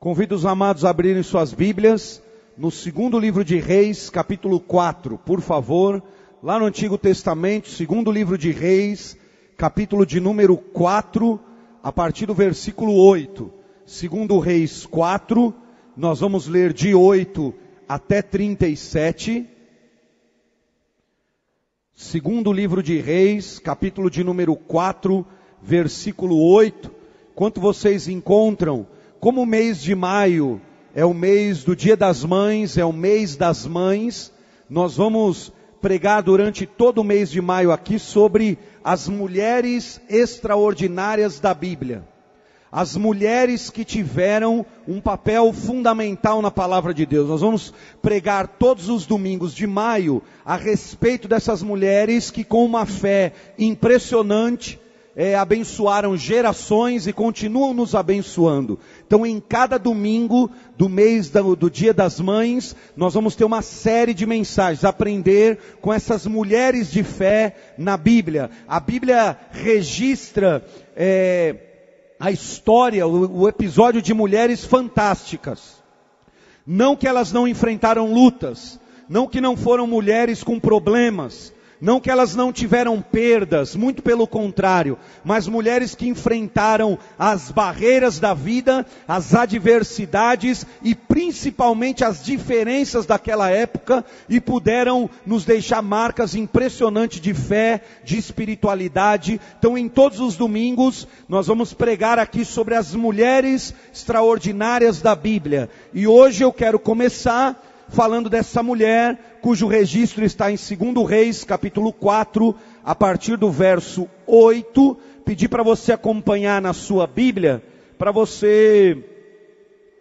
Convido os amados a abrirem suas Bíblias no segundo livro de Reis, capítulo 4, por favor. Lá no Antigo Testamento, segundo livro de Reis, capítulo de número 4, a partir do versículo 8. Segundo Reis 4, nós vamos ler de 8 até 37. Segundo livro de Reis, capítulo de número 4, versículo 8. Enquanto vocês encontram, como o mês de maio é o mês do Dia das Mães, é o mês das mães, nós vamos pregar durante todo o mês de maio aqui sobre as mulheres extraordinárias da Bíblia. As mulheres que tiveram um papel fundamental na palavra de Deus. Nós vamos pregar todos os domingos de maio a respeito dessas mulheres que com uma fé impressionante abençoaram gerações e continuam nos abençoando. Então em cada domingo do mês do Dia das Mães, nós vamos ter uma série de mensagens, aprender com essas mulheres de fé na Bíblia. A Bíblia registra a história, o episódio de mulheres fantásticas. Não que elas não enfrentaram lutas, não que não foram mulheres com problemas, não que elas não tiveram perdas, muito pelo contrário, mas mulheres que enfrentaram as barreiras da vida, as adversidades e principalmente as diferenças daquela época e puderam nos deixar marcas impressionantes de fé, de espiritualidade. Então em todos os domingos nós vamos pregar aqui sobre as mulheres extraordinárias da Bíblia. E hoje eu quero começar falando dessa mulher, cujo registro está em 2 Reis, capítulo 4, a partir do verso 8. Pedi para você acompanhar na sua Bíblia, para você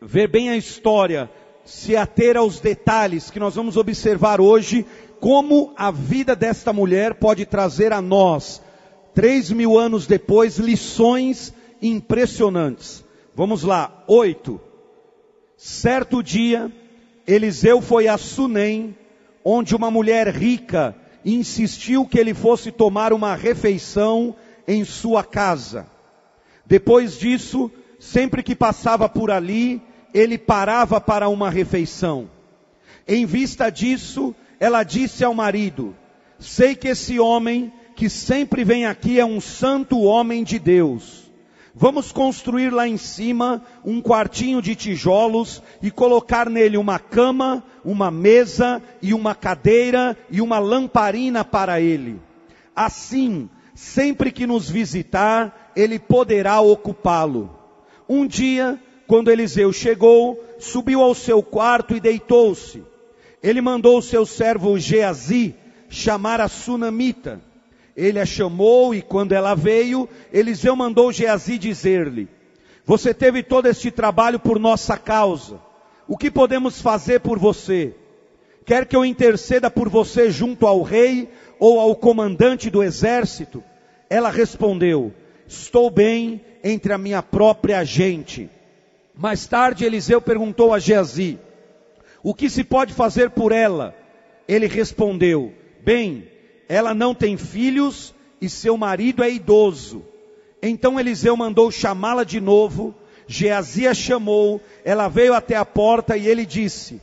ver bem a história, se ater aos detalhes que nós vamos observar hoje, como a vida desta mulher pode trazer a nós, 3.000 anos depois, lições impressionantes. Vamos lá, 8. Certo dia, Eliseu foi a Sunem, onde uma mulher rica insistiu que ele fosse tomar uma refeição em sua casa. Depois disso, sempre que passava por ali, ele parava para uma refeição. Em vista disso, ela disse ao marido: sei que esse homem que sempre vem aqui é um santo homem de Deus. Vamos construir lá em cima um quartinho de tijolos e colocar nele uma cama, uma mesa e uma cadeira e uma lamparina para ele. Assim, sempre que nos visitar, ele poderá ocupá-lo. Um dia, quando Eliseu chegou, subiu ao seu quarto e deitou-se. Ele mandou o seu servo Geazi chamar a sunamita. Ele a chamou e quando ela veio, Eliseu mandou Geazi dizer-lhe: você teve todo este trabalho por nossa causa. O que podemos fazer por você? Quer que eu interceda por você junto ao rei ou ao comandante do exército? Ela respondeu: estou bem entre a minha própria gente. Mais tarde Eliseu perguntou a Geazi: o que se pode fazer por ela? Ele respondeu: bem, ela não tem filhos e seu marido é idoso. Então Eliseu mandou chamá-la de novo. Geazi a chamou, ela veio até a porta e ele disse: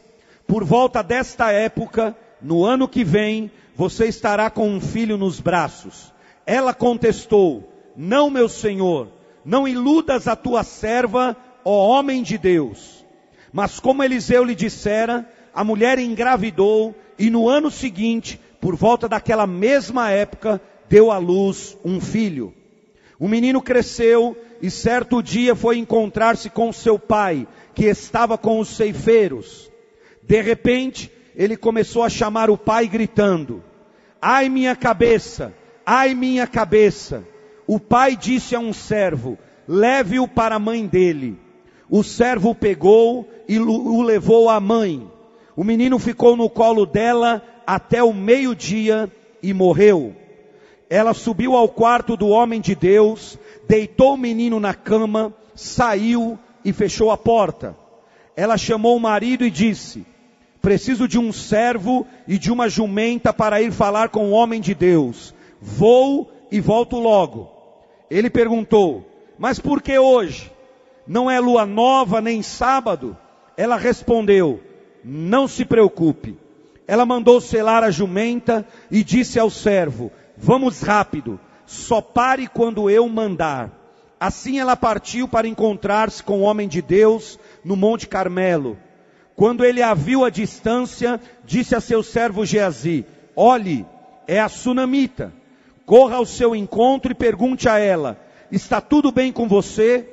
por volta desta época, no ano que vem, você estará com um filho nos braços. Ela contestou: não, meu senhor, não iludas a tua serva, ó homem de Deus. Mas como Eliseu lhe dissera, a mulher engravidou e no ano seguinte, por volta daquela mesma época, deu à luz um filho. O menino cresceu e certo dia foi encontrar-se com seu pai, que estava com os ceifeiros. De repente, ele começou a chamar o pai gritando: ai minha cabeça, ai minha cabeça. O pai disse a um servo: leve-o para a mãe dele. O servo o pegou e o levou à mãe. O menino ficou no colo dela até o meio-dia e morreu. Ela subiu ao quarto do homem de Deus, deitou o menino na cama, saiu e fechou a porta. Ela chamou o marido e disse: preciso de um servo e de uma jumenta para ir falar com o homem de Deus. Vou e volto logo. Ele perguntou: mas por que hoje? Não é lua nova nem sábado? Ela respondeu: não se preocupe. Ela mandou selar a jumenta e disse ao servo: vamos rápido, só pare quando eu mandar. Assim ela partiu para encontrar-se com o homem de Deus no Monte Carmelo. Quando ele a viu à distância, disse a seu servo Geazi: olhe, é a sunamita. Corra ao seu encontro e pergunte a ela: está tudo bem com você?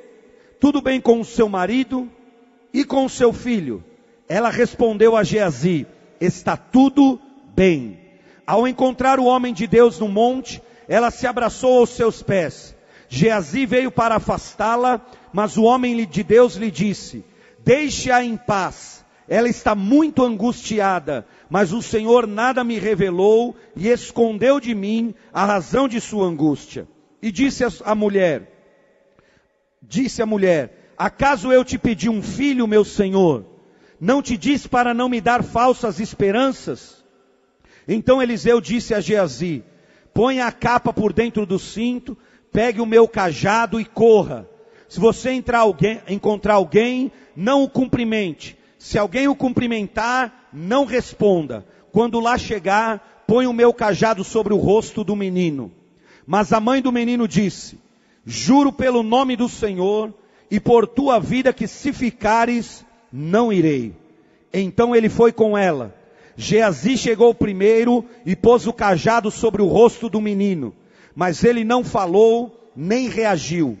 Tudo bem com o seu marido? E com o seu filho? Ela respondeu a Geazi: está tudo bem. Ao encontrar o homem de Deus no monte, ela se abraçou aos seus pés. Geazi veio para afastá-la, mas o homem de Deus lhe disse: deixe-a em paz. Ela está muito angustiada, mas o Senhor nada me revelou e escondeu de mim a razão de sua angústia. E disse a mulher, acaso eu te pedi um filho, meu senhor? Não te disse para não me dar falsas esperanças? Então Eliseu disse a Geazi: ponha a capa por dentro do cinto, pegue o meu cajado e corra. Se você encontrar alguém, não o cumprimente. Se alguém o cumprimentar, não responda. Quando lá chegar, põe o meu cajado sobre o rosto do menino. Mas a mãe do menino disse: juro pelo nome do Senhor e por tua vida que se ficares, não irei. Então ele foi com ela. Geazi chegou primeiro e pôs o cajado sobre o rosto do menino, mas ele não falou nem reagiu.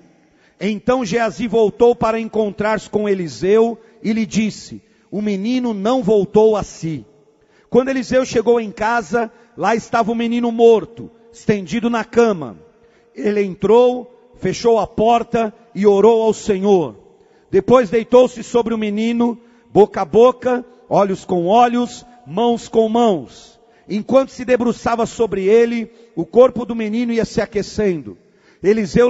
Então Geazi voltou para encontrar-se com Eliseu e lhe disse: o menino não voltou a si. Quando Eliseu chegou em casa, lá estava o menino morto, estendido na cama. Ele entrou, fechou a porta e orou ao Senhor. Depois deitou-se sobre o menino, boca a boca, olhos com olhos, mãos com mãos. Enquanto se debruçava sobre ele, o corpo do menino ia se aquecendo. Eliseu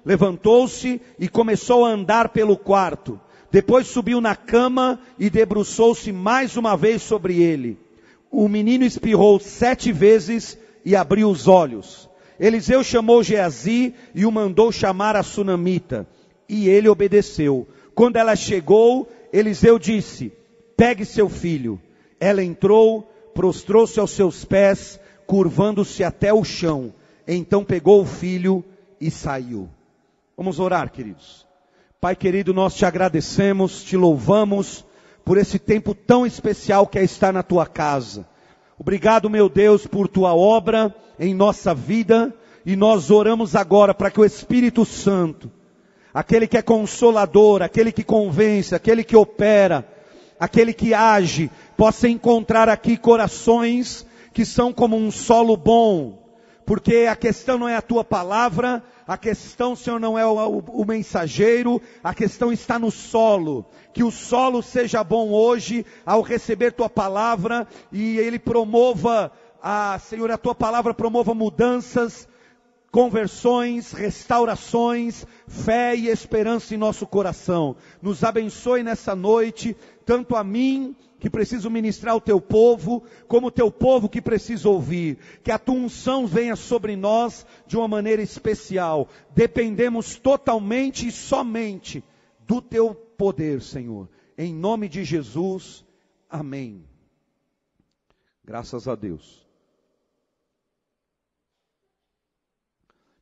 levantou-se e começou a andar pelo quarto. Depois subiu na cama e debruçou-se mais uma vez sobre ele. O menino espirrou 7 vezes e abriu os olhos. Eliseu chamou Geazi e o mandou chamar a sunamita. E ele obedeceu. Quando ela chegou, Eliseu disse: pegue seu filho. Ela entrou, prostrou-se aos seus pés, curvando-se até o chão. Então pegou o filho e saiu. Vamos orar, queridos. Pai querido, nós te agradecemos, te louvamos por esse tempo tão especial que é estar na tua casa. Obrigado, meu Deus, por tua obra em nossa vida, e nós oramos agora para que o Espírito Santo, aquele que é consolador, aquele que convence, aquele que opera, aquele que age, possa encontrar aqui corações que são como um solo bom, porque a questão não é a tua palavra, a questão, Senhor, não é o mensageiro, a questão está no solo. Que o solo seja bom hoje, ao receber tua palavra, e ele promova, Senhor, a tua palavra promova mudanças, conversões, restaurações, fé e esperança em nosso coração. Nos abençoe nessa noite, tanto a mim, que preciso ministrar o teu povo, como o teu povo que precisa ouvir. Que a tua unção venha sobre nós de uma maneira especial. Dependemos totalmente e somente do teu poder, Senhor. Em nome de Jesus, amém. Graças a Deus.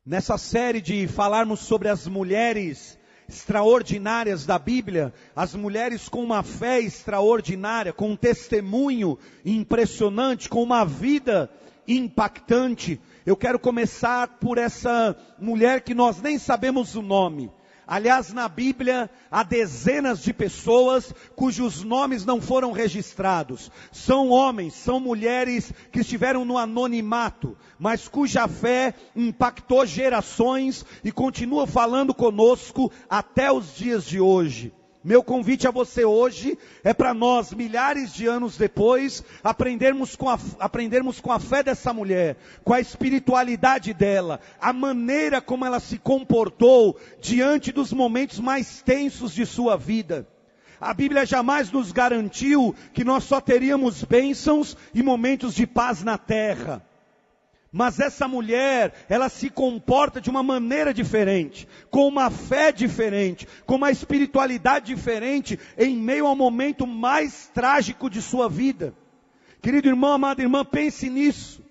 Nessa série de falarmos sobre as mulheres extraordinárias da Bíblia, as mulheres com uma fé extraordinária, com um testemunho impressionante, com uma vida impactante, eu quero começar por essa mulher que nós nem sabemos o nome. Aliás, na Bíblia, há dezenas de pessoas cujos nomes não foram registrados. São homens, são mulheres que estiveram no anonimato, mas cuja fé impactou gerações e continua falando conosco até os dias de hoje. Meu convite a você hoje é para nós, milhares de anos depois, aprendermos com a fé dessa mulher, com a espiritualidade dela, a maneira como ela se comportou diante dos momentos mais tensos de sua vida. A Bíblia jamais nos garantiu que nós só teríamos bênçãos e momentos de paz na terra. Mas essa mulher, ela se comporta de uma maneira diferente, com uma fé diferente, com uma espiritualidade diferente, em meio ao momento mais trágico de sua vida. Querido irmão, amada irmã, pense nisso.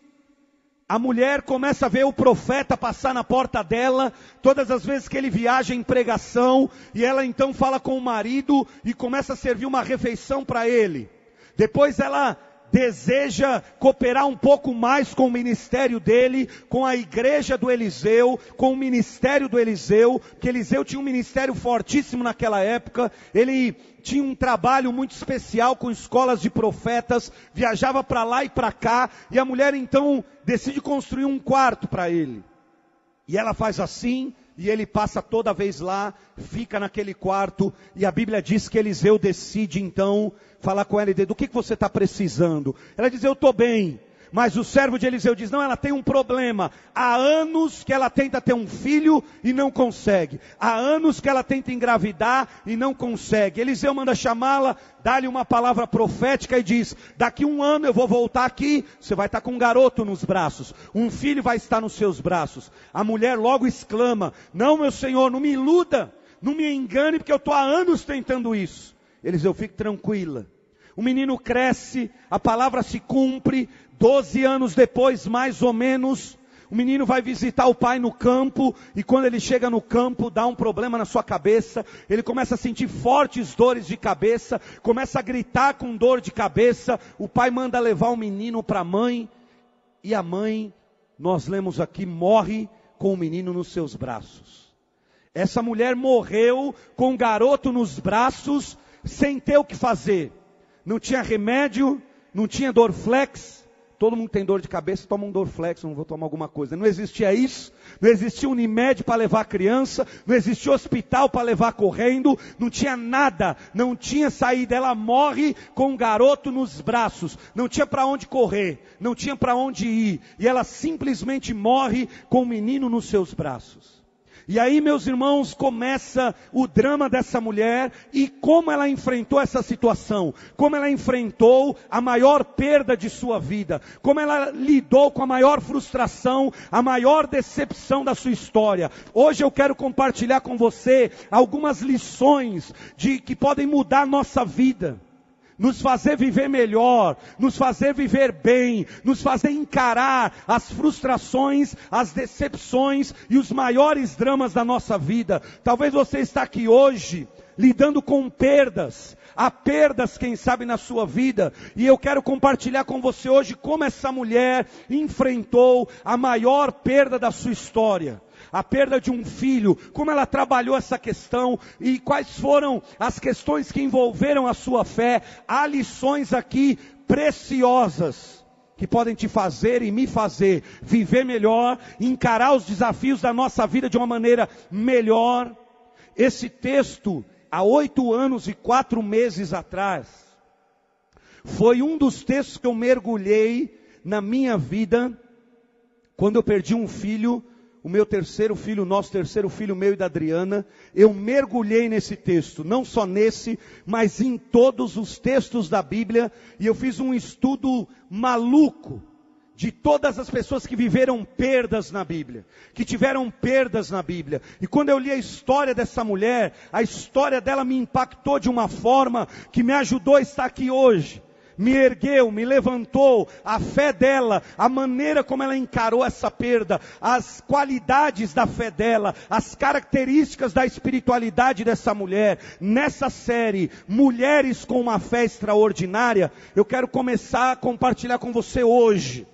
A mulher começa a ver o profeta passar na porta dela, todas as vezes que ele viaja em pregação, e ela então fala com o marido, e começa a servir uma refeição para ele. Depois ela deseja cooperar um pouco mais com o ministério dele, com a igreja do Eliseu, com o ministério do Eliseu, porque Eliseu tinha um ministério fortíssimo naquela época, ele tinha um trabalho muito especial com escolas de profetas, viajava para lá e para cá, e a mulher então decide construir um quarto para ele. E ela faz assim, e ele passa toda vez lá, fica naquele quarto, e a Bíblia diz que Eliseu decide então falar com ela e dizer, do que você está precisando? Ela diz, eu estou bem. Mas o servo de Eliseu diz, não, ela tem um problema. Há anos que ela tenta ter um filho e não consegue. Há anos que ela tenta engravidar e não consegue. Eliseu manda chamá-la, dá-lhe uma palavra profética e diz, daqui 1 ano eu vou voltar aqui, você vai estar com um garoto nos braços. Um filho vai estar nos seus braços. A mulher logo exclama, não meu senhor, não me iluda, não me engane, porque eu estou há anos tentando isso. Eliseu, fique tranquila. O menino cresce, a palavra se cumpre, 12 anos depois, mais ou menos, o menino vai visitar o pai no campo, e quando ele chega no campo, dá um problema na sua cabeça, ele começa a sentir fortes dores de cabeça, começa a gritar com dor de cabeça, o pai manda levar o menino para a mãe, e a mãe, nós lemos aqui, morre com o menino nos seus braços. Essa mulher morreu com o garoto nos braços, sem ter o que fazer. Não tinha remédio, não tinha Dorflex. Todo mundo tem dor de cabeça, toma um Dorflex, não vou tomar alguma coisa. Não existia isso, não existia Unimed para levar a criança, não existia hospital para levar correndo, não tinha nada, não tinha saída. Ela morre com um garoto nos braços, não tinha para onde correr, não tinha para onde ir. E ela simplesmente morre com o menino nos seus braços. E aí, meus irmãos, começa o drama dessa mulher e como ela enfrentou essa situação, como ela enfrentou a maior perda de sua vida, como ela lidou com a maior frustração, a maior decepção da sua história. Hoje eu quero compartilhar com você algumas lições que podem mudar a nossa vida. Nos fazer viver melhor, nos fazer viver bem, nos fazer encarar as frustrações, as decepções e os maiores dramas da nossa vida. Talvez você está aqui hoje lidando com perdas, há perdas quem sabe na sua vida, e eu quero compartilhar com você hoje como essa mulher enfrentou a maior perda da sua história. A perda de um filho, como ela trabalhou essa questão e quais foram as questões que envolveram a sua fé. Há lições aqui preciosas que podem te fazer e me fazer viver melhor, encarar os desafios da nossa vida de uma maneira melhor. Esse texto, há 8 anos e 4 meses atrás, foi um dos textos que eu mergulhei na minha vida, quando eu perdi um filho, o meu terceiro filho, o nosso terceiro filho, meu e da Adriana. Eu mergulhei nesse texto, não só nesse, mas em todos os textos da Bíblia, e eu fiz um estudo maluco, de todas as pessoas que viveram perdas na Bíblia, que tiveram perdas na Bíblia. E quando eu li a história dessa mulher, a história dela me impactou de uma forma que me ajudou a estar aqui hoje. Me ergueu, me levantou, a fé dela, a maneira como ela encarou essa perda, as qualidades da fé dela, as características da espiritualidade dessa mulher. Nessa série, Mulheres com uma Fé Extraordinária, eu quero começar a compartilhar com você hoje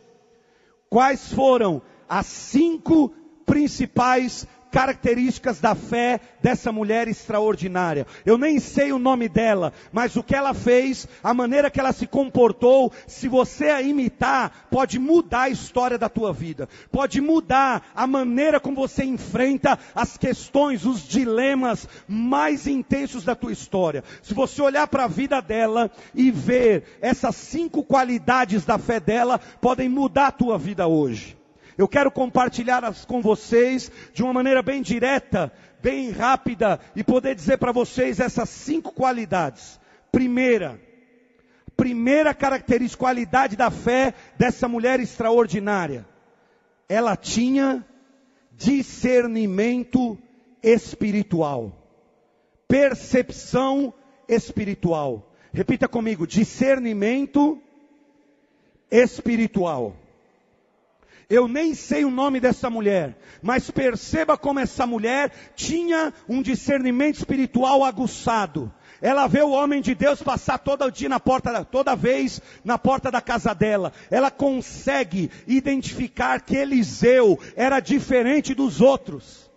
quais foram as 5 principais características da fé dessa mulher extraordinária. Eu nem sei o nome dela, mas o que ela fez, a maneira que ela se comportou, se você a imitar, pode mudar a história da tua vida, pode mudar a maneira como você enfrenta as questões, os dilemas mais intensos da tua história. Se você olhar para a vida dela e ver essas 5 qualidades da fé dela, podem mudar a tua vida hoje. Eu quero compartilhar com vocês de uma maneira bem direta, bem rápida, e poder dizer para vocês essas 5 qualidades. Primeira característica, qualidade da fé dessa mulher extraordinária. ela tinha discernimento espiritual. Percepção espiritual. Repita comigo, discernimento espiritual. Eu nem sei o nome dessa mulher, mas perceba como essa mulher tinha um discernimento espiritual aguçado. Ela vê o homem de Deus passar todo dia toda vez na porta da casa dela. Ela consegue identificar que Eliseu era diferente dos outros.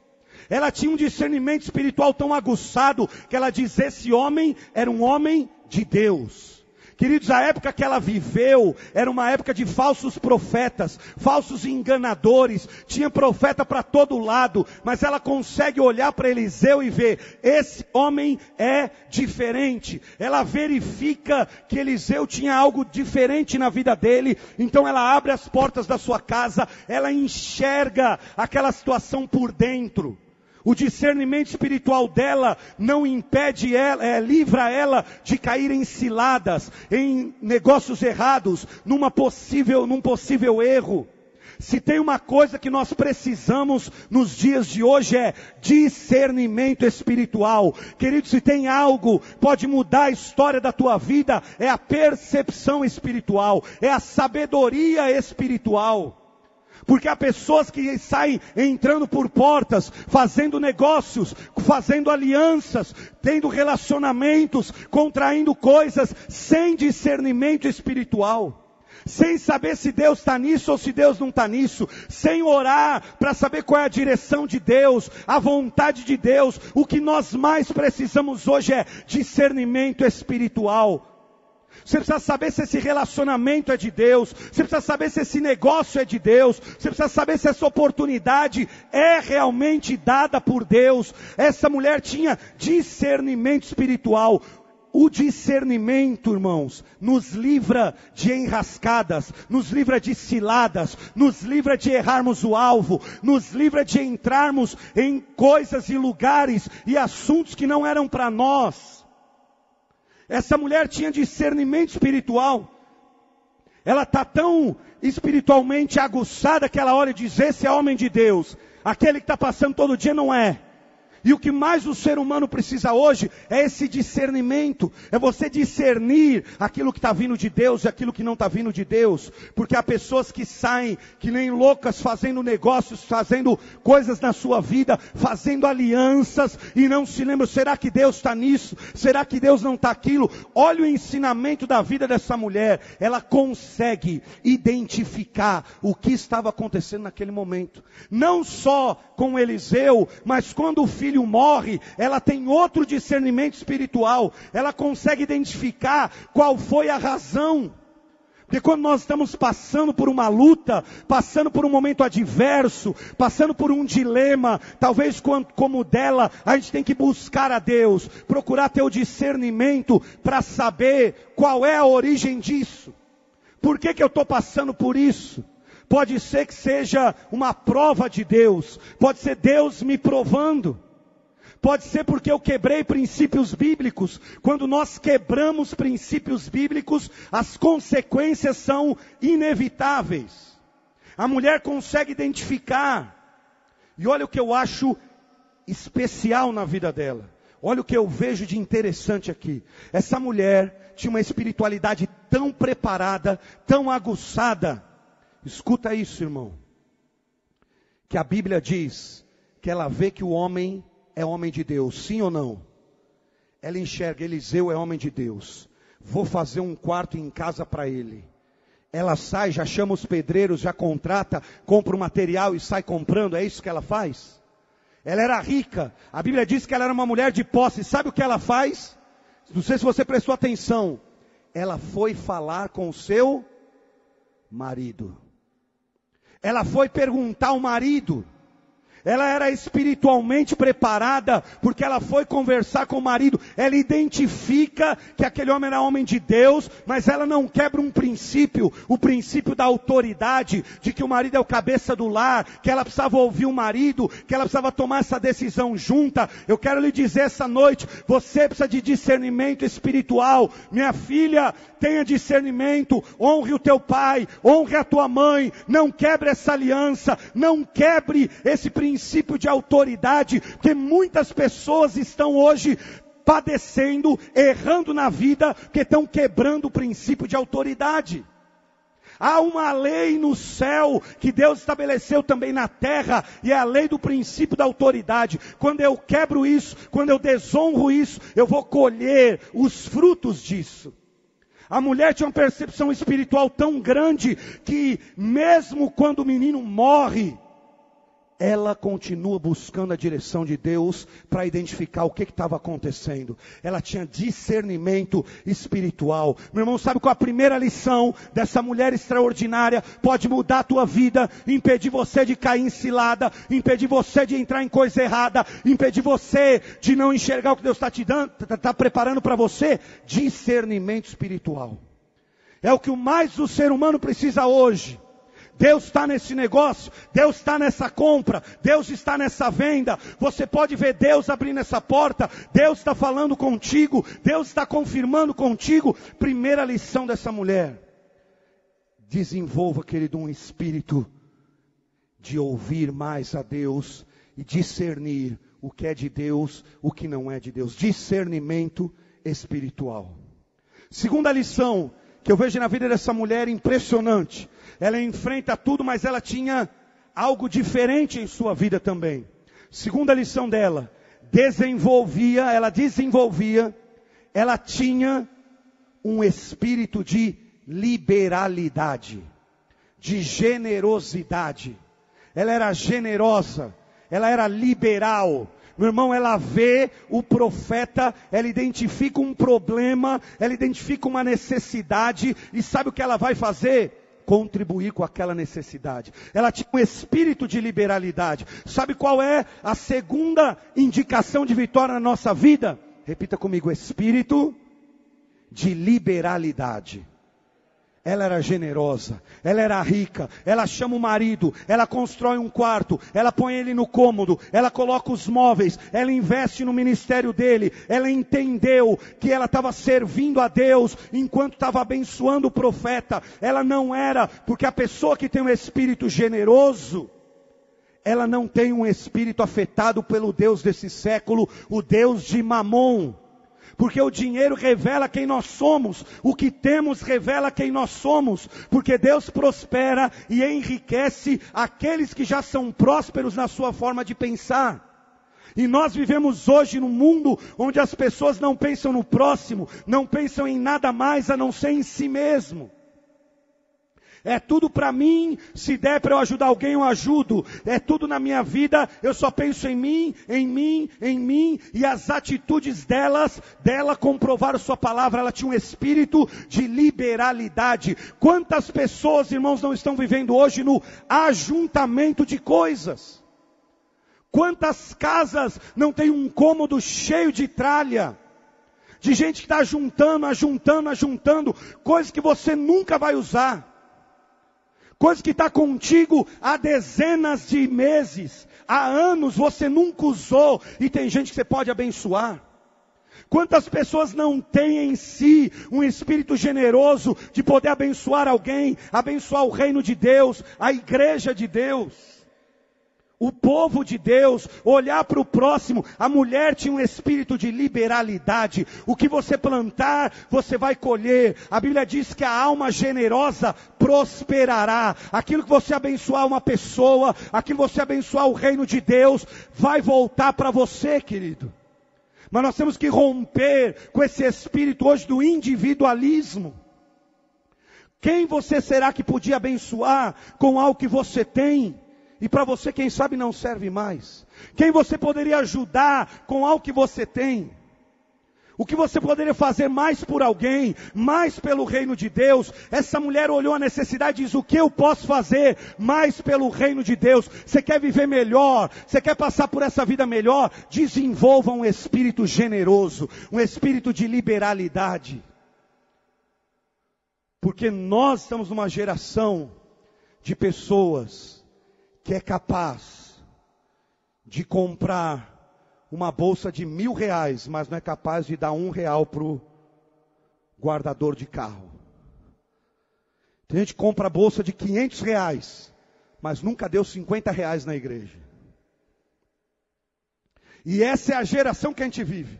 Ela tinha um discernimento espiritual tão aguçado que ela diz: esse homem era um homem de Deus. Queridos, a época que ela viveu era uma época de falsos profetas, falsos enganadores, tinha profeta para todo lado, mas ela consegue olhar para Eliseu e ver, esse homem é diferente. Ela verifica que Eliseu tinha algo diferente na vida dele, então ela abre as portas da sua casa, ela enxerga aquela situação por dentro. O discernimento espiritual dela não impede ela, livra ela de cair em ciladas, em negócios errados, num possível erro. Se tem uma coisa que nós precisamos nos dias de hoje é discernimento espiritual. Querido, se tem algo que pode mudar a história da tua vida, é a percepção espiritual, é a sabedoria espiritual. Porque há pessoas que saem entrando por portas, fazendo negócios, fazendo alianças, tendo relacionamentos, contraindo coisas, sem discernimento espiritual. Sem saber se Deus está nisso ou se Deus não está nisso. Sem orar para saber qual é a direção de Deus, a vontade de Deus. O que nós mais precisamos hoje é discernimento espiritual. Você precisa saber se esse relacionamento é de Deus. Você precisa saber se esse negócio é de Deus. Você precisa saber se essa oportunidade é realmente dada por Deus. Essa mulher tinha discernimento espiritual. O discernimento, irmãos, nos livra de enrascadas, nos livra de ciladas, nos livra de errarmos o alvo, nos livra de entrarmos em coisas e lugares e assuntos que não eram para nós. Essa mulher tinha discernimento espiritual. Ela está tão espiritualmente aguçada que ela olha e diz: esse é homem de Deus. Aquele que está passando todo dia não é. E o que mais o ser humano precisa hoje é esse discernimento. É você discernir aquilo que está vindo de Deus e aquilo que não está vindo de Deus. Porque há pessoas que saem que nem loucas fazendo negócios, fazendo coisas na sua vida, fazendo alianças e não se lembram, será que Deus está nisso? Será que Deus não está aquilo? Olha o ensinamento da vida dessa mulher. Ela consegue identificar o que estava acontecendo naquele momento. Não só com Eliseu, mas quando o filho morre, ela tem outro discernimento espiritual. Ela consegue identificar qual foi a razão. Porque quando nós estamos passando por uma luta, passando por um momento adverso, passando por um dilema, talvez como o dela, a gente tem que buscar a Deus, procurar ter o discernimento para saber qual é a origem disso. Por que eu estou passando por isso? Pode ser que seja uma prova de Deus, pode ser Deus me provando. Pode ser porque eu quebrei princípios bíblicos. Quando nós quebramos princípios bíblicos, as consequências são inevitáveis. A mulher consegue identificar. E olha o que eu acho especial na vida dela. Olha o que eu vejo de interessante aqui. Essa mulher tinha uma espiritualidade tão preparada, tão aguçada. Escuta isso, irmão. Que a Bíblia diz que ela vê que o homem é homem de Deus, sim ou não? Ela enxerga, Eliseu é homem de Deus. Vou fazer um quarto em casa para ele. Ela sai, já chama os pedreiros, já contrata, compra o material e sai comprando. É isso que ela faz? Ela era rica. A Bíblia diz que ela era uma mulher de posse. Sabe o que ela faz? Não sei se você prestou atenção. Ela foi falar com o seu marido. Ela foi perguntar ao marido. Ela era espiritualmente preparada, porque ela foi conversar com o marido. Ela identifica que aquele homem era homem de Deus, mas ela não quebra um princípio, o princípio da autoridade, de que o marido é o cabeça do lar, que ela precisava ouvir o marido, que ela precisava tomar essa decisão junta. Eu quero lhe dizer essa noite, você precisa de discernimento espiritual. Minha filha, tenha discernimento, honre o teu pai, honre a tua mãe, não quebre essa aliança, não quebre esse princípio de autoridade, porque muitas pessoas estão hoje padecendo, errando na vida, porque estão quebrando o princípio de autoridade. Há uma lei no céu que Deus estabeleceu também na terra, e é a lei do princípio da autoridade. Quando eu quebro isso, quando eu desonro isso, eu vou colher os frutos disso. A mulher tinha uma percepção espiritual tão grande que mesmo quando o menino morre, ela continua buscando a direção de Deus para identificar o que estava acontecendo. Ela tinha discernimento espiritual. Meu irmão, sabe qual a primeira lição dessa mulher extraordinária? Pode mudar a tua vida, impedir você de cair em cilada, impedir você de entrar em coisa errada, impedir você de não enxergar o que Deus está te dando, está preparando para você. Discernimento espiritual. É o que mais o ser humano precisa hoje. Deus está nesse negócio, Deus está nessa compra, Deus está nessa venda. Você pode ver Deus abrindo essa porta, Deus está falando contigo, Deus está confirmando contigo. Primeira lição dessa mulher: desenvolva, querido, um espírito de ouvir mais a Deus e discernir o que é de Deus, o que não é de Deus. Discernimento espiritual. Segunda lição que eu vejo na vida dessa mulher, impressionante. Ela enfrenta tudo, mas ela tinha algo diferente em sua vida também. Segunda lição dela, ela tinha um espírito de liberalidade, de generosidade. Ela era generosa, ela era liberal. Meu irmão, ela vê o profeta, ela identifica um problema, ela identifica uma necessidade, e sabe o que ela vai fazer? Contribuir com aquela necessidade. Ela tinha um espírito de liberalidade. Sabe qual é a segunda indicação de vitória na nossa vida? Repita comigo: espírito de liberalidade. Ela era generosa, ela era rica, ela chama o marido, ela constrói um quarto, ela põe ele no cômodo, ela coloca os móveis, ela investe no ministério dele. Ela entendeu que ela estava servindo a Deus enquanto estava abençoando o profeta. Ela não era, porque a pessoa que tem um espírito generoso, ela não tem um espírito afetado pelo Deus desse século, o Deus de Mamon. Porque o dinheiro revela quem nós somos, o que temos revela quem nós somos, porque Deus prospera e enriquece aqueles que já são prósperos na sua forma de pensar. E nós vivemos hoje num mundo onde as pessoas não pensam no próximo, não pensam em nada mais a não ser em si mesmo. É tudo para mim, se der para eu ajudar alguém eu ajudo. É tudo na minha vida, eu só penso em mim, em mim, em mim. E as atitudes dela comprovaram sua palavra. Ela tinha um espírito de liberalidade. Quantas pessoas, irmãos, não estão vivendo hoje no ajuntamento de coisas? Quantas casas não tem um cômodo cheio de tralha? De gente que está ajuntando coisas que você nunca vai usar. Coisa que está contigo há dezenas de meses, há anos, você nunca usou, e tem gente que você pode abençoar. Quantas pessoas não têm em si um espírito generoso de poder abençoar alguém, abençoar o reino de Deus, a igreja de Deus, o povo de Deus, olhar para o próximo. A mulher tinha um espírito de liberalidade. O que você plantar, você vai colher. A Bíblia diz que a alma generosa prosperará. Aquilo que você abençoar uma pessoa, aquilo que você abençoar o reino de Deus, vai voltar para você, querido. Mas nós temos que romper com esse espírito hoje do individualismo. Quem você será que podia abençoar com algo que você tem? E para você, quem sabe, não serve mais. Quem você poderia ajudar com algo que você tem? O que você poderia fazer mais por alguém, mais pelo reino de Deus? Essa mulher olhou a necessidade e diz: o que eu posso fazer mais pelo reino de Deus? Você quer viver melhor? Você quer passar por essa vida melhor? Desenvolva um espírito generoso, um espírito de liberalidade. Porque nós estamos numa geração de pessoas que é capaz de comprar uma bolsa de R$1.000, mas não é capaz de dar R$1 para o guardador de carro. Tem gente que compra a bolsa de R$500, mas nunca deu R$50 na igreja. E essa é a geração que a gente vive.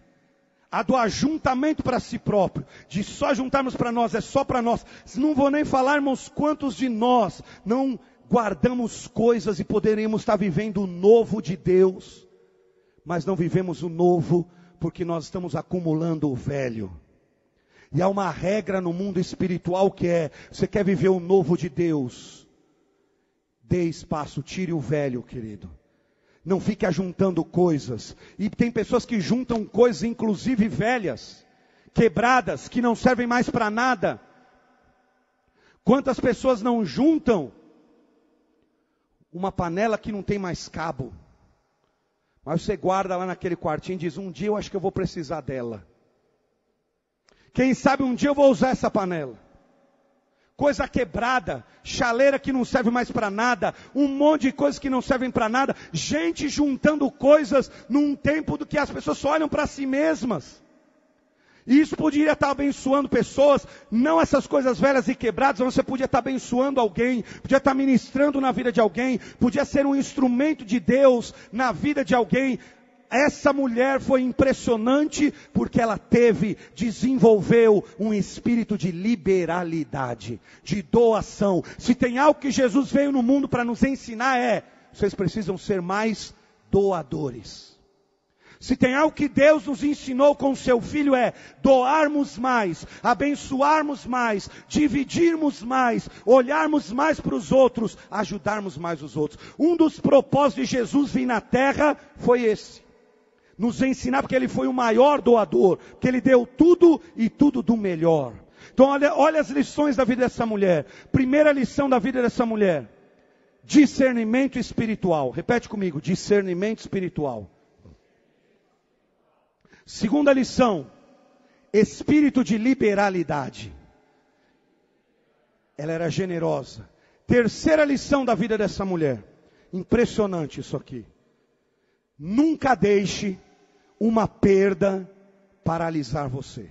A do ajuntamento para si próprio, de só juntarmos para nós, é só para nós. Não vou nem falar, irmãos, quantos de nós não guardamos coisas e poderíamos estar vivendo o novo de Deus, mas não vivemos o novo porque nós estamos acumulando o velho. E há uma regra no mundo espiritual que é: você quer viver o novo de Deus, dê espaço, tire o velho, querido. Não fique ajuntando coisas. E tem pessoas que juntam coisas, inclusive velhas, quebradas, que não servem mais para nada. Quantas pessoas não juntam uma panela que não tem mais cabo, mas você guarda lá naquele quartinho e diz: um dia eu acho que eu vou precisar dela. Quem sabe um dia eu vou usar essa panela. Coisa quebrada, chaleira que não serve mais para nada, um monte de coisas que não servem para nada, gente juntando coisas num tempo do que as pessoas só olham para si mesmas. E isso poderia estar abençoando pessoas, não essas coisas velhas e quebradas, mas você podia estar abençoando alguém, podia estar ministrando na vida de alguém, podia ser um instrumento de Deus na vida de alguém. Essa mulher foi impressionante porque ela desenvolveu um espírito de liberalidade, de doação. Se tem algo que Jesus veio no mundo para nos ensinar vocês precisam ser mais doadores. Se tem algo que Deus nos ensinou com o seu Filho doarmos mais, abençoarmos mais, dividirmos mais, olharmos mais para os outros, ajudarmos mais os outros. Um dos propósitos de Jesus vir na terra foi esse. Nos ensinar, porque Ele foi o maior doador, porque Ele deu tudo e tudo do melhor. Então olha as lições da vida dessa mulher. Primeira lição da vida dessa mulher: discernimento espiritual. Repete comigo: discernimento espiritual. Segunda lição: espírito de liberalidade. Ela era generosa. Terceira lição da vida dessa mulher. Impressionante isso aqui. Nunca deixe uma perda paralisar você.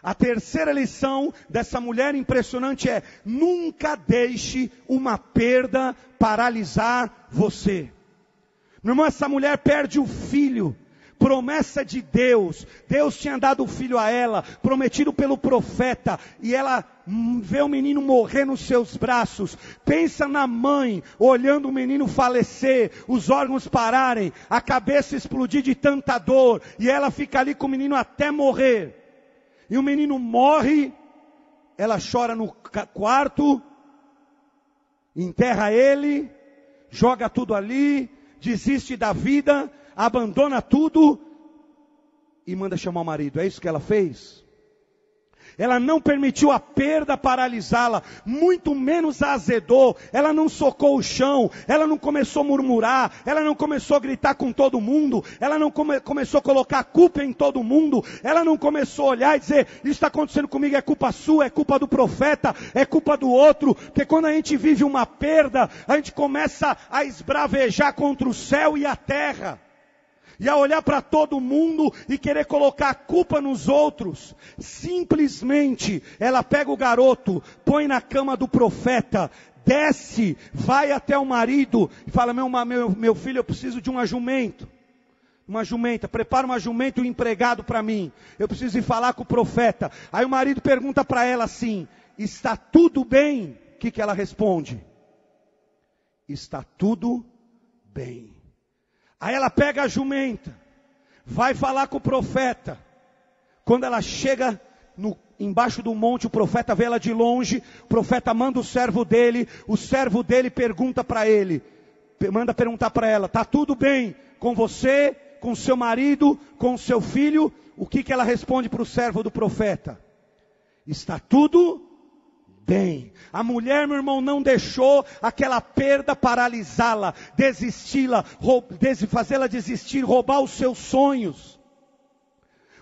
A terceira lição dessa mulher impressionante nunca deixe uma perda paralisar você. Meu irmão, essa mulher perde o filho. Promessa de Deus. Deus tinha dado o filho a ela, prometido pelo profeta, e ela vê o menino morrer nos seus braços. Pensa na mãe, olhando o menino falecer, os órgãos pararem, a cabeça explodir de tanta dor, e ela fica ali com o menino até morrer. E o menino morre, ela chora no quarto, enterra ele, joga tudo ali, desiste da vida, abandona tudo e manda chamar o marido. É isso que ela fez? Ela não permitiu a perda paralisá-la, muito menos a azedou. Ela não socou o chão, ela não começou a murmurar, ela não começou a gritar com todo mundo, ela não começou a colocar a culpa em todo mundo, ela não começou a olhar e dizer: isso está acontecendo comigo, é culpa sua, é culpa do profeta, é culpa do outro. Porque quando a gente vive uma perda, a gente começa a esbravejar contra o céu e a terra. E a olhar para todo mundo e querer colocar a culpa nos outros. Simplesmente ela pega o garoto, põe na cama do profeta, desce, vai até o marido e fala: meu filho, eu preciso de uma jumenta. Uma jumenta, prepara uma jumenta e um empregado para mim. Eu preciso ir falar com o profeta. Aí o marido pergunta para ela assim: está tudo bem? O que ela responde? Está tudo bem. Aí ela pega a jumenta, vai falar com o profeta. Quando ela chega embaixo do monte, o profeta vê ela de longe, o profeta manda o servo dele pergunta para ele, manda perguntar para ela: está tudo bem com você com seu marido, com seu filho. O que ela responde para o servo do profeta? Está tudo bem. A mulher, meu irmão, não deixou aquela perda paralisá-la, fazê-la desistir, roubar os seus sonhos.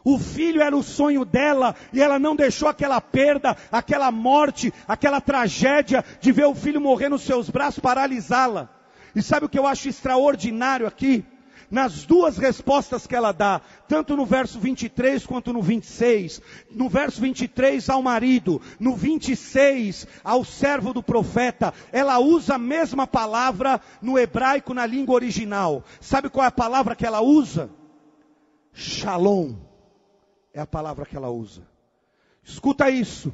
O filho era o sonho dela, e ela não deixou aquela perda, aquela morte, aquela tragédia de ver o filho morrer nos seus braços paralisá-la. E sabe o que eu acho extraordinário aqui? Nas duas respostas que ela dá, tanto no verso 23 quanto no 26. No verso 23 ao marido, no 26 ao servo do profeta, ela usa a mesma palavra no hebraico, na língua original. Sabe qual é a palavra que ela usa? Shalom. É a palavra que ela usa. Escuta isso.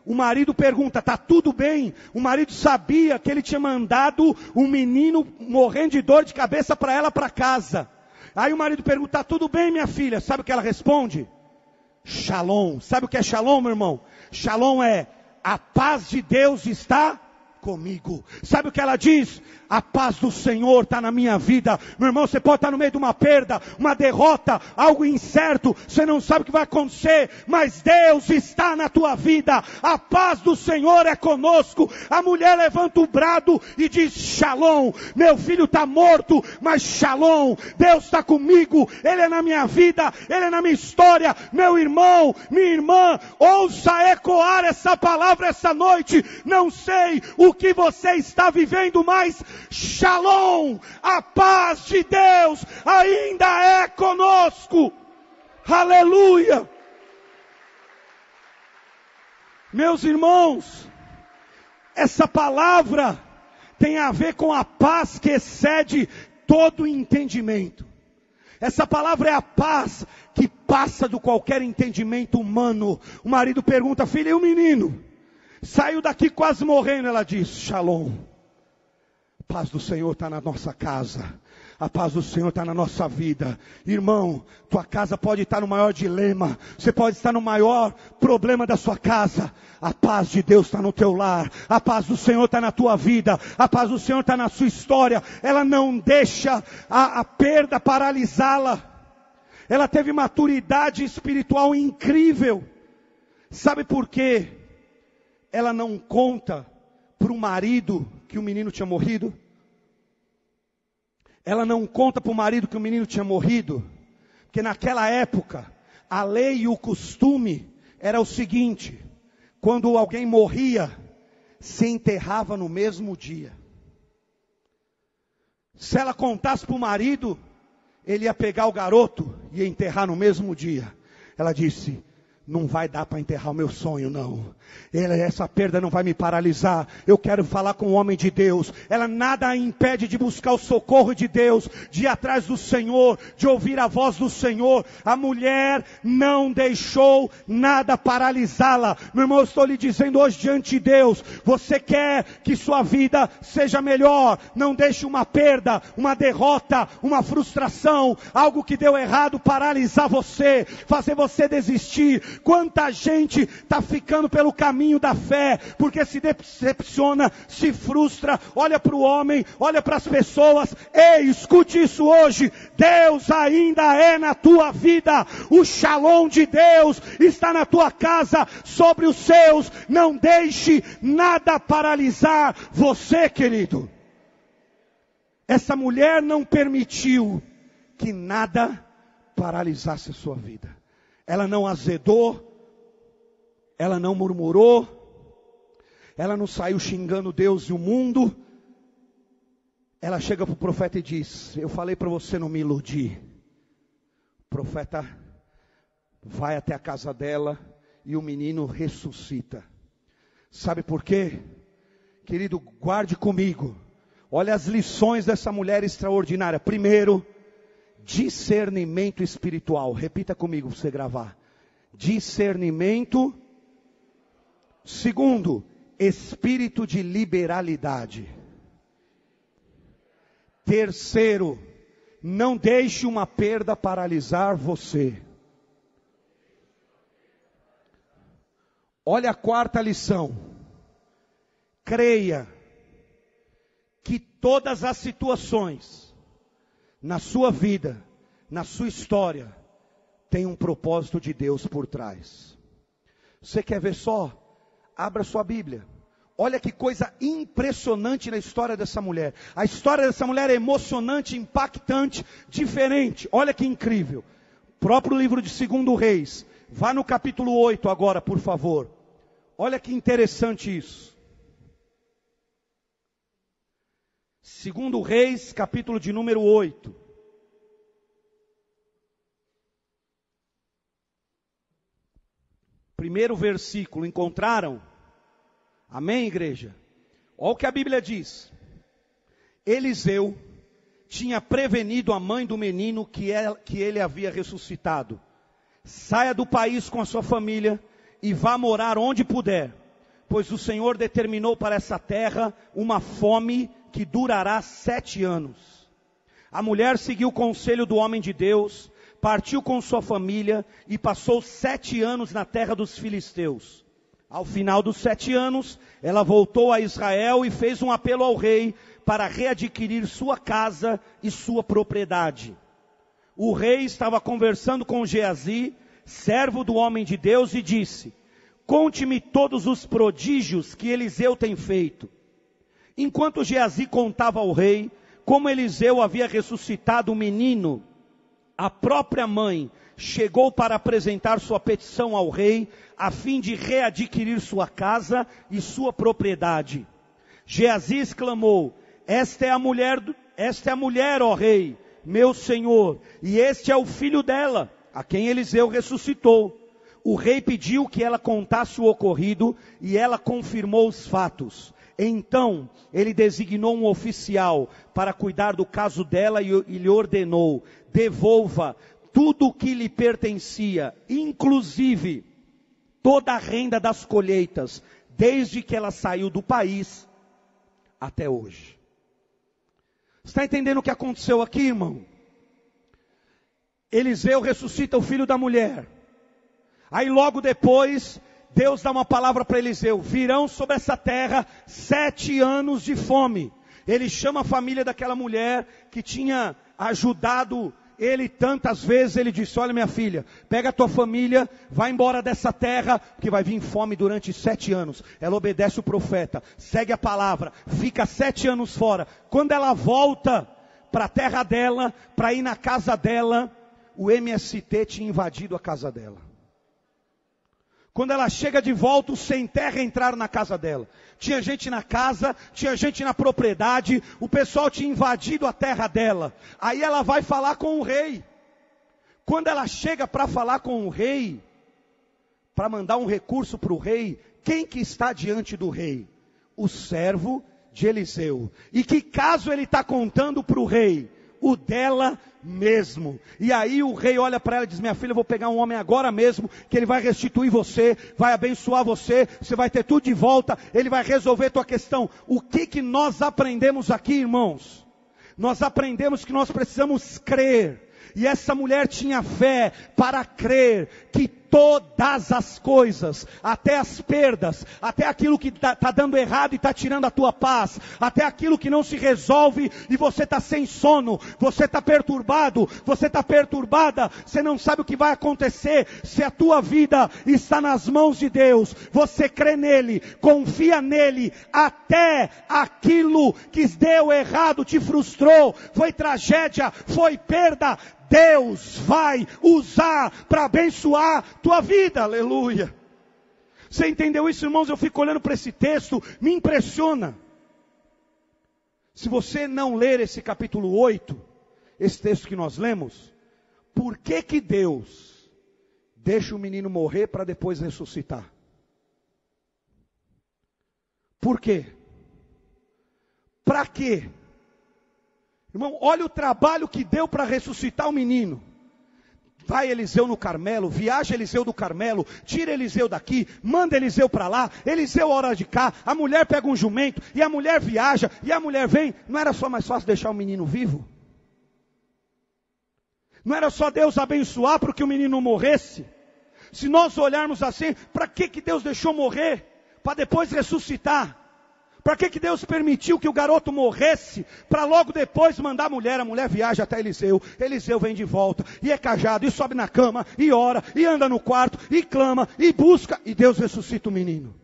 O marido pergunta, está tudo bem? O marido sabia que ele tinha mandado um menino morrendo de dor de cabeça para ela para casa. Aí o marido pergunta, está tudo bem, minha filha? Sabe o que ela responde? Shalom. Sabe o que é shalom, meu irmão? Shalom é, a paz de Deus está comigo. Sabe o que ela diz? A paz do Senhor está na minha vida. Meu irmão, você pode estar no meio de uma perda, uma derrota, algo incerto, você não sabe o que vai acontecer, mas Deus está na tua vida. A paz do Senhor é conosco. A mulher levanta o brado e diz, Shalom, meu filho está morto, mas Shalom, Deus está comigo, Ele é na minha vida, Ele é na minha história. Meu irmão, minha irmã, ouça ecoar essa palavra essa noite. Não sei o que você está vivendo, mas Shalom, a paz de Deus ainda é conosco. Aleluia. Meus irmãos, essa palavra tem a ver com a paz que excede todo entendimento. Essa palavra é a paz que passa de qualquer entendimento humano. O marido pergunta, filha, e o menino? Saiu daqui quase morrendo. Ela diz, Shalom. A paz do Senhor está na nossa casa. A paz do Senhor está na nossa vida. Irmão, tua casa pode estar no maior dilema. Você pode estar no maior problema da sua casa. A paz de Deus está no teu lar. A paz do Senhor está na tua vida. A paz do Senhor está na sua história. Ela não deixa a perda paralisá-la. Ela teve maturidade espiritual incrível. Sabe por quê? Ela não conta para o marido que o menino tinha morrido. Ela não conta para o marido que o menino tinha morrido. Porque naquela época, a lei e o costume era o seguinte. Quando alguém morria, se enterrava no mesmo dia. Se ela contasse para o marido, ele ia pegar o garoto e ia enterrar no mesmo dia. Ela disse, não vai dar para enterrar o meu sonho, não. Essa perda não vai me paralisar. Eu quero falar com o homem de Deus. Ela nada a impede de buscar o socorro de Deus, de ir atrás do Senhor, de ouvir a voz do Senhor. A mulher não deixou nada paralisá-la. Meu irmão, eu estou lhe dizendo hoje diante de Deus, você quer que sua vida seja melhor. Não deixe uma perda, uma derrota, uma frustração, algo que deu errado paralisar você, fazer você desistir. Quanta gente está ficando pelo caminho da fé, porque se decepciona, se frustra, olha para o homem, olha para as pessoas. Ei, escute isso hoje, Deus ainda é na tua vida, o Shalom de Deus está na tua casa, sobre os seus. Não deixe nada paralisar você, querido. Essa mulher não permitiu que nada paralisasse a sua vida. Ela não azedou, ela não murmurou, ela não saiu xingando Deus e o mundo. Ela chega para o profeta e diz, eu falei para você não me iludir. O profeta vai até a casa dela e o menino ressuscita. Sabe por quê? Querido, guarde comigo. Olha as lições dessa mulher extraordinária. Primeiro, discernimento espiritual. Repita comigo para você gravar. Discernimento. Segundo, espírito de liberalidade. Terceiro, não deixe uma perda paralisar você. Olha a quarta lição. Creia que todas as situações na sua vida, na sua história, tem um propósito de Deus por trás. Você quer ver só? Abra sua Bíblia. Olha que coisa impressionante na história dessa mulher. A história dessa mulher é emocionante, impactante, diferente. Olha que incrível. Próprio livro de 2 Reis. Vá no capítulo 8 agora, por favor. Olha que interessante isso. 2 Reis, capítulo de número 8. Primeiro versículo, encontraram? Amém, igreja? Olha o que a Bíblia diz. Eliseu tinha prevenido a mãe do menino que ele havia ressuscitado. Saia do país com a sua família e vá morar onde puder, pois o Senhor determinou para essa terra uma fome que durará 7 anos. A mulher seguiu o conselho do homem de Deus, partiu com sua família e passou 7 anos na terra dos filisteus. Ao final dos 7 anos, ela voltou a Israel e fez um apelo ao rei para readquirir sua casa e sua propriedade. O rei estava conversando com Geazi, servo do homem de Deus, e disse: conte-me todos os prodígios que Eliseu tem feito. Enquanto Geazi contava ao rei como Eliseu havia ressuscitado o menino, a própria mãe chegou para apresentar sua petição ao rei, a fim de readquirir sua casa e sua propriedade. Geazi exclamou: esta é a mulher, ó rei, meu senhor, e este é o filho dela, a quem Eliseu ressuscitou. O rei pediu que ela contasse o ocorrido, e ela confirmou os fatos. Então, ele designou um oficial para cuidar do caso dela e lhe ordenou: devolva tudo o que lhe pertencia, inclusive toda a renda das colheitas, desde que ela saiu do país até hoje. Está entendendo o que aconteceu aqui, irmão? Eliseu ressuscita o filho da mulher. Aí logo depois, Deus dá uma palavra para Eliseu: virão sobre essa terra 7 anos de fome. Ele chama a família daquela mulher que tinha ajudado ele tantas vezes. Ele disse: olha, minha filha, pega a tua família, vai embora dessa terra, porque vai vir fome durante 7 anos. Ela obedece o profeta, segue a palavra, fica 7 anos fora. Quando ela volta para a terra dela, para ir na casa dela, o MST tinha invadido a casa dela. Quando ela chega de volta, os sem terra entraram na casa dela. Tinha gente na casa, tinha gente na propriedade, o pessoal tinha invadido a terra dela. Aí ela vai falar com o rei. Quando ela chega para falar com o rei, para mandar um recurso para o rei, quem que está diante do rei? O servo de Eliseu. E que caso ele está contando para o rei? O dela mesmo. E aí o rei olha para ela e diz: minha filha, eu vou pegar um homem agora mesmo, que ele vai restituir você, vai abençoar você, você vai ter tudo de volta, ele vai resolver tua questão. O que nós aprendemos aqui, irmãos? Nós aprendemos que nós precisamos crer. E essa mulher tinha fé para crer que todas as coisas, até as perdas, até aquilo que está dando errado e está tirando a tua paz, até aquilo que não se resolve e você está sem sono, você está perturbado, você está perturbada, você não sabe o que vai acontecer. Se a tua vida está nas mãos de Deus, você crê nele, confia nele, até aquilo que deu errado, te frustrou, foi tragédia, foi perda, Deus vai usar para abençoar tua vida, aleluia. Você entendeu isso, irmãos? Eu fico olhando para esse texto, me impressiona. Se você não ler esse capítulo 8, esse texto que nós lemos, por que Deus deixa o menino morrer para depois ressuscitar? Por quê? Para quê? Irmão, olha o trabalho que deu para ressuscitar o menino. Vai Eliseu no Carmelo, viaja Eliseu do Carmelo, tira Eliseu daqui, manda Eliseu para lá, Eliseu hora de cá, a mulher pega um jumento, e a mulher viaja, e a mulher vem. Não era só mais fácil deixar o menino vivo? Não era só Deus abençoar para que o menino morresse? Se nós olharmos assim, para que Deus deixou morrer? Para depois ressuscitar? Para que Deus permitiu que o garoto morresse, para logo depois mandar a mulher viaja até Eliseu vem de volta, e é cajado, e sobe na cama, e ora, e anda no quarto, e clama, e busca, e Deus ressuscita o menino.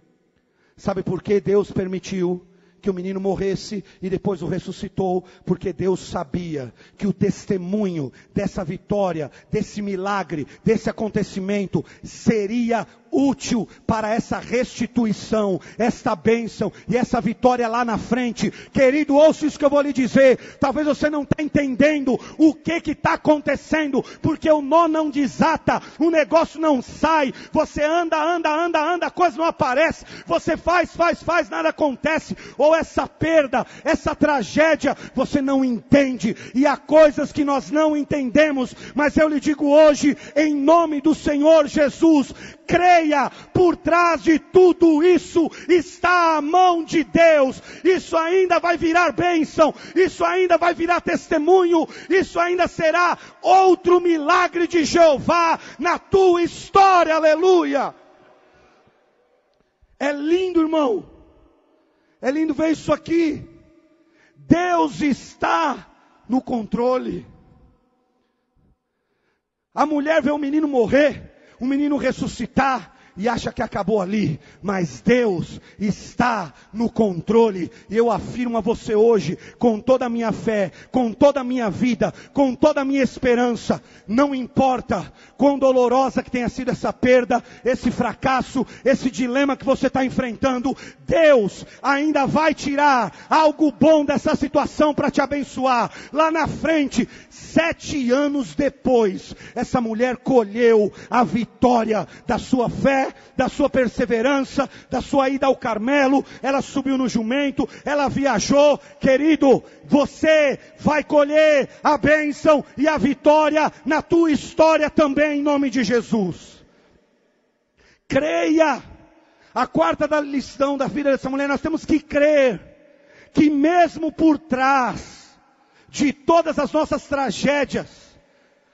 Sabe por que Deus permitiu que o menino morresse e depois o ressuscitou? Porque Deus sabia que o testemunho dessa vitória, desse milagre, desse acontecimento, seria útil para essa restituição, essa bênção e essa vitória lá na frente. Querido, ouça isso que eu vou lhe dizer. Talvez você não está entendendo o que está acontecendo, porque o nó não desata, o negócio não sai, você anda, a coisa não aparece, você faz, nada acontece, ou essa perda, essa tragédia, você não entende, e há coisas que nós não entendemos, mas eu lhe digo hoje, em nome do Senhor Jesus, creia, por trás de tudo isso está a mão de Deus. Isso ainda vai virar bênção, isso ainda vai virar testemunho, isso ainda será outro milagre de Jeová na tua história, aleluia. É lindo, irmão, é lindo ver isso aqui. Deus está no controle. A mulher vê o menino morrer, o menino ressuscitar, e acha que acabou ali, mas Deus está no controle, e eu afirmo a você hoje, com toda a minha fé, com toda a minha vida, com toda a minha esperança, não importa quão dolorosa que tenha sido essa perda, esse fracasso, esse dilema que você está enfrentando, Deus ainda vai tirar algo bom dessa situação para te abençoar. Lá na frente, 7 anos depois, essa mulher colheu a vitória da sua fé, da sua perseverança, da sua ida ao Carmelo. Ela subiu no jumento, ela viajou. Querido, você vai colher a bênção e a vitória na tua história também, em nome de Jesus. Creia. A quarta da lição da vida dessa mulher, nós temos que crer que mesmo por trás de todas as nossas tragédias,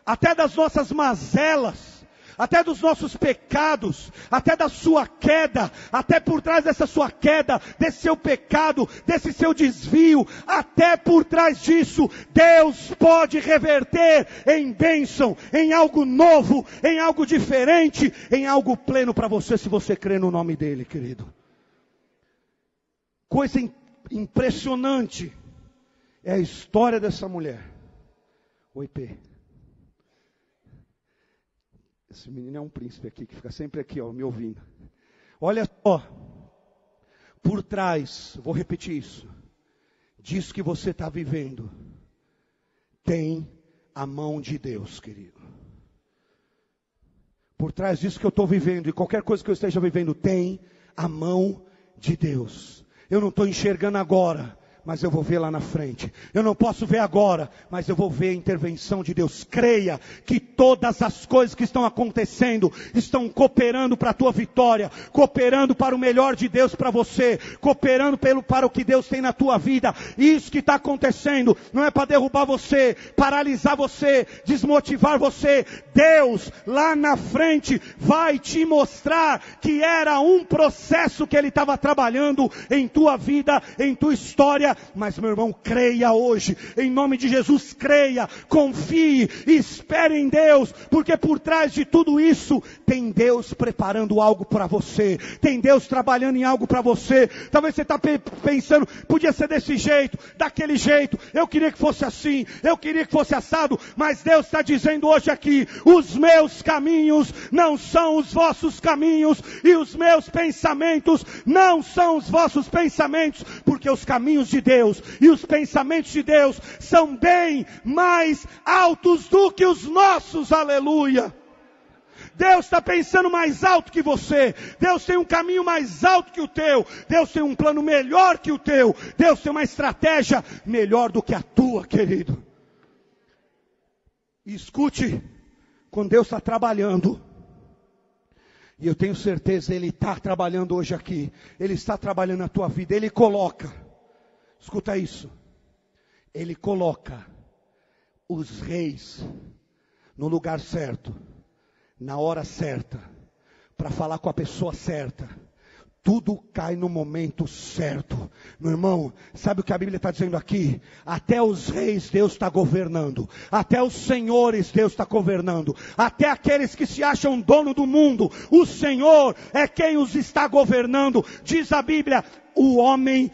até das nossas mazelas, até dos nossos pecados, até da sua queda, até por trás dessa sua queda, desse seu pecado, desse seu desvio, até por trás disso, Deus pode reverter em bênção, em algo novo, em algo diferente, em algo pleno para você, se você crê no nome dele, querido. Coisa impressionante é a história dessa mulher. Oi, P. Esse menino é um príncipe aqui, que fica sempre aqui, ó, me ouvindo. Olha só, por trás, vou repetir isso, disso que você está vivendo, tem a mão de Deus, querido. Por trás disso que eu estou vivendo, e qualquer coisa que eu esteja vivendo, tem a mão de Deus. Eu não estou enxergando agora, mas eu vou ver lá na frente. Eu não posso ver agora, mas eu vou ver a intervenção de Deus. Creia que todas as coisas que estão acontecendo estão cooperando para a tua vitória, cooperando para o melhor de Deus para você, cooperando para o que Deus tem na tua vida. Isso que está acontecendo não é para derrubar você, paralisar você, desmotivar você. Deus lá na frente vai te mostrar que era um processo que Ele estava trabalhando em tua vida, em tua história. Mas meu irmão, creia hoje, em nome de Jesus, creia, confie, espere em Deus, porque por trás de tudo isso, tem Deus preparando algo para você, tem Deus trabalhando em algo para você. Talvez você está pensando, podia ser desse jeito, daquele jeito, eu queria que fosse assim, eu queria que fosse assado, mas Deus está dizendo hoje aqui, os meus caminhos não são os vossos caminhos, e os meus pensamentos não são os vossos pensamentos, porque os caminhos de Deus e os pensamentos de Deus são bem mais altos do que os nossos, aleluia. Deus está pensando mais alto que você, Deus tem um caminho mais alto que o teu, Deus tem um plano melhor que o teu, Deus tem uma estratégia melhor do que a tua, querido. E escute, quando Deus está trabalhando, e eu tenho certeza, Ele está trabalhando hoje aqui, Ele está trabalhando na tua vida, Ele coloca, escuta isso, Ele coloca os reis no lugar certo, na hora certa, para falar com a pessoa certa. tudo cai no momento certo. Meu irmão, sabe o que a Bíblia está dizendo aqui? Até os reis Deus está governando, até os senhores Deus está governando, até aqueles que se acham dono do mundo, o Senhor é quem os está governando. Diz a Bíblia, o homem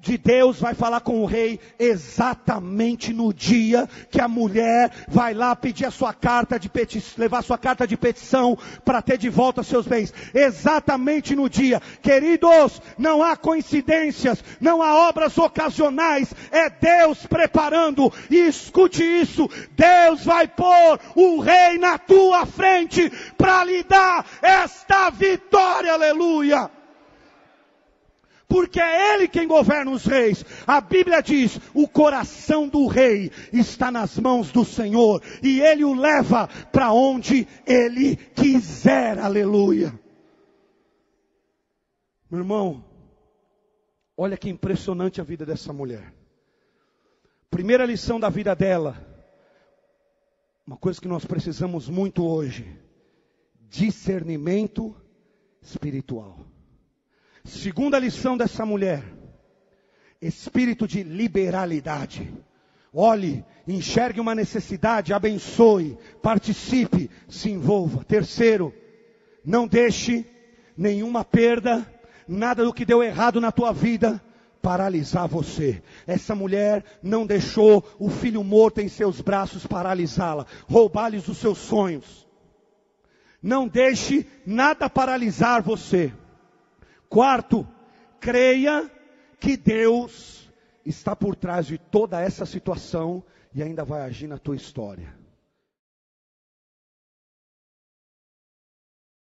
de Deus vai falar com o rei exatamente no dia que a mulher vai lá pedir a sua carta de levar a sua carta de petição para ter de volta seus bens. Exatamente no dia. Queridos, não há coincidências, não há obras ocasionais, é Deus preparando. E escute isso, Deus vai pôr o rei na tua frente para lhe dar esta vitória, aleluia. Porque é Ele quem governa os reis. A Bíblia diz, o coração do rei está nas mãos do Senhor, e Ele o leva para onde Ele quiser, aleluia. Meu irmão, olha que impressionante a vida dessa mulher. Primeira lição da vida dela, uma coisa que nós precisamos muito hoje, discernimento espiritual. Segunda lição dessa mulher, espírito de liberalidade. Olhe, enxergue uma necessidade, abençoe, participe, se envolva. Terceiro, não deixe nenhuma perda, nada do que deu errado na tua vida paralisar você. Essa mulher não deixou o filho morto em seus braços paralisá-la, roubar-lhes os seus sonhos. Não deixe nada paralisar você. Quarto, creia que Deus está por trás de toda essa situação e ainda vai agir na tua história.